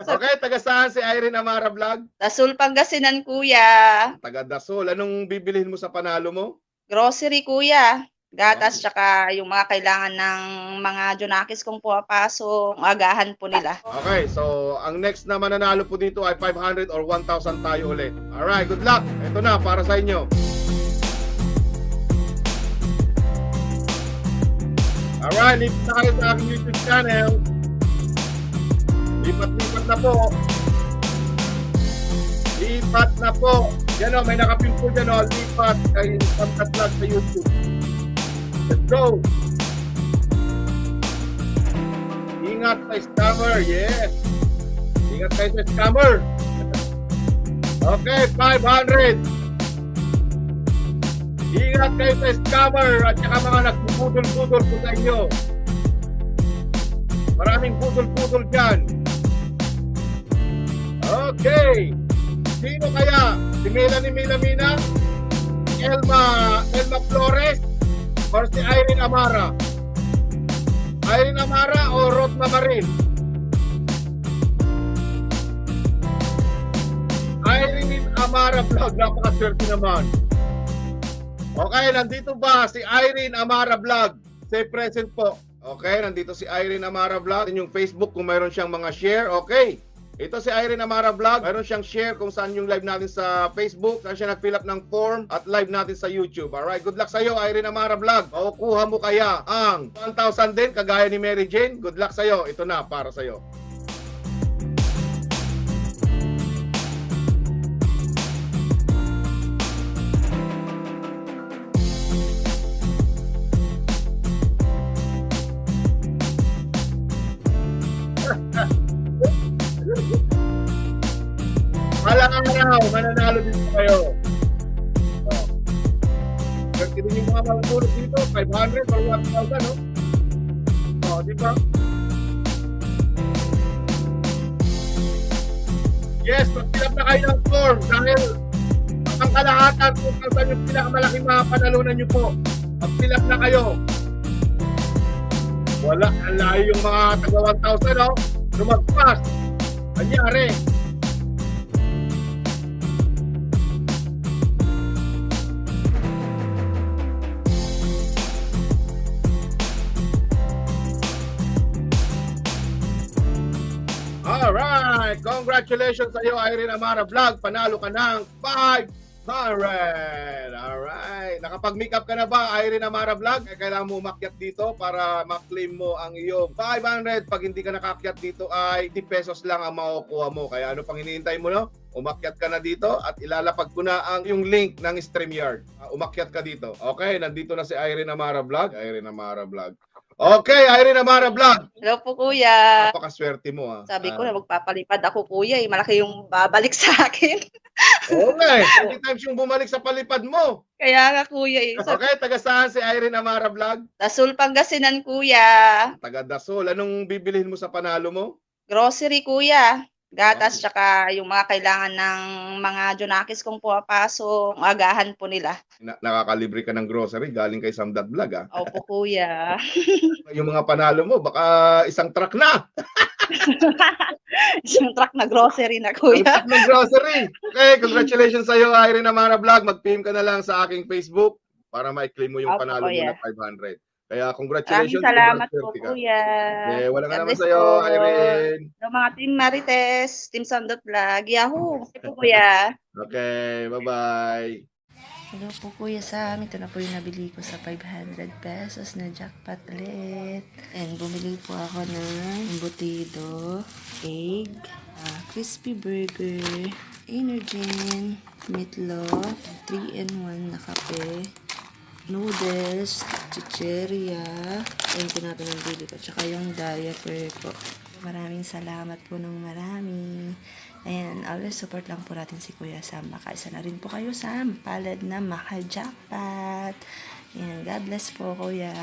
Okay, taga saan si Irene Amara Vlog? Dasol, Pangasinan, kuya. Taga Dasol. Anong bibilhin mo sa panalo mo? Grocery, kuya. Gatas, Wow. tsaka yung mga kailangan ng mga junakis kong pumapasok. Agahan po nila. Okay, so ang next na mananalo po dito ay 500 or 1,000 tayo ulit. Alright, good luck. Ito na para sa inyo. Alright, lipat na kayo sa aking YouTube channel. Lipat-lipat na po. Lipat na po. Yan o, may nakapin po dyan o. Lipat kay Samkat Vlog sa YouTube. Let's go. Ingat sa scammer. Yes. Ingat kayo sa scammer. Okay, 500. Ingat kayo sa scammer at saka mga nagbubudol-budol po sa inyo. Maraming budol-budol dyan. Okay. Sino kaya? Si Melanie Milamina? Si Elma Flores? Or si Irene Amara? Irene Amara o Rotma Marin? Irene Amara Vlog. Napakaswerte naman. Okay, nandito ba si Irene Amara Vlog? Say present po. Okay, nandito si Irene Amara Vlog. Yung Facebook kung mayroon siyang mga share. Okay. Ito si Irene Amara Vlog. Mayroon siyang share kung saan yung live natin sa Facebook. Saan siya nag-fill up ng form at live natin sa YouTube. Alright, good luck sa iyo, Irene Amara Vlog. Makukuha mo kaya ang 1,000 din kagaya ni Mary Jane. Good luck sa iyo. Ito na para sa iyo. Malang araw, mananalo dito kayo. Oh. Kasi din yung mga magulog dito, 500 or 1,000, no? Oh, di ba? Yes, mag-fill na kayo ng form dahil ang kalahatan kung saan yung pinakamalaking mga panalunan nyo po. Mag-fill na kayo. Wala, ang layo yung mga taga 1,000, no? Lumagpas. Anyari. Alright! Congratulations sa iyo, Irene Amara Vlog. Panalo ka ng 500! Alright! Nakapag-make up ka na ba, Irene Amara Vlog? Kailangan mo umakyat dito para ma-claim mo ang iyong 500. Pag hindi ka nakakyat dito ay 10 pesos lang ang makukuha mo. Kaya ano pang hinihintay mo, no? Umakyat ka na dito at ilalapag ko na ang yung link ng StreamYard. Umakyat ka dito. Okay, nandito na si Irene Amara Vlog. Irene Amara Vlog. Okay, Irene Amara Vlog. Hello po, kuya. Napakaswerte mo, ha. Sabi ko na magpapalipad ako, kuya. Malaki yung babalik sa akin. Oo nga eh. 20 times yung bumalik sa palipad mo. Kaya nga, kuya. Okay, taga saan si Irene Amara Vlog? Dasol, Pangasinan, kuya. Taga Dasol. Anong bibilhin mo sa panalo mo? Grocery, kuya. Gatas, tsaka yung mga kailangan ng mga junakis kong pumapasok. Agahan po nila. Nakakalibre ka ng grocery galing kay Samdat Vlog, ha? Opo, kuya. Yung mga panalo mo, baka isang truck na. Isang truck na grocery na, Isang kuya. truck ng grocery. Okay, congratulations sa iyo, Irene Amara Vlog. Mag-PM ka na lang sa aking Facebook para ma-claim mo yung Opo, panalo mo kuya. na 500. Kaya congratulations. Salamat po, kuya. Wala ka God naman bless sa iyo, po. Irene. Yung mga Team Marites, Team Sandot Vlog, Yahoo! Ito po, kuya. Okay, bye-bye. Hello po Kuya Sam, ito na po yung nabili ko sa 500 pesos na jackpot ulit. And bumili po ako ng embutido, egg, crispy burger, Energen, meatloaf, 3-in-1 na kape, noodles, chicheria, and ito na pinambili ko, tsaka yung diaper ko. Maraming salamat po ng marami. Ayan, always support lang po natin si Kuya Sam. Makaisa na rin po kayo sa palad na maka-jackpot. Ayan, God bless po Kuya.